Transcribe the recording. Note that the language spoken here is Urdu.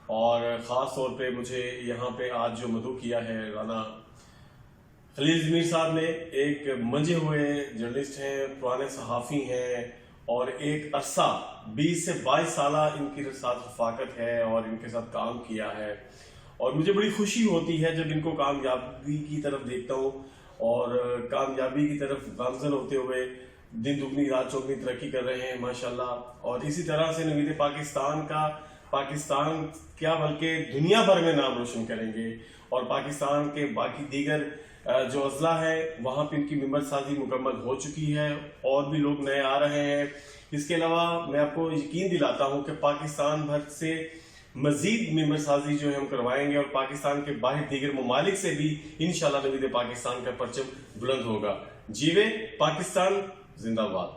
اور خاص طور پہ مجھے یہاں پہ آج جو مدعو کیا ہے رانا خلیل ضمیر صاحب نے، ایک منجے ہوئے جرنلسٹ ہیں، پرانے صحافی ہیں، اور ایک عرصہ 20 سے 22 سالہ ان کے ساتھ رفاقت ہے اور ان کے ساتھ کام کیا ہے، اور مجھے بڑی خوشی ہوتی ہے جب ان کو کامیابی کی طرف دیکھتا ہوں اور کامیابی کی طرف گامزن ہوتے ہوئے دن دگنی رات چوگنی ترقی کر رہے ہیں ماشاءاللہ. اور اسی طرح سے نوید پاکستان کیا بلکہ دنیا بھر میں نام روشن کریں گے، اور پاکستان کے باقی دیگر جو اضلاع ہے وہاں پہ ان کی ممبر سازی مکمل ہو چکی ہے، اور بھی لوگ نئے آ رہے ہیں. اس کے علاوہ میں آپ کو یقین دلاتا ہوں کہ پاکستان بھر سے مزید ممبر سازی جو ہے ہم کروائیں گے، اور پاکستان کے باہر دیگر ممالک سے بھی انشاءاللہ نوید پاکستان کا پرچم بلند ہوگا. جیوے پاکستان، زندہ باد.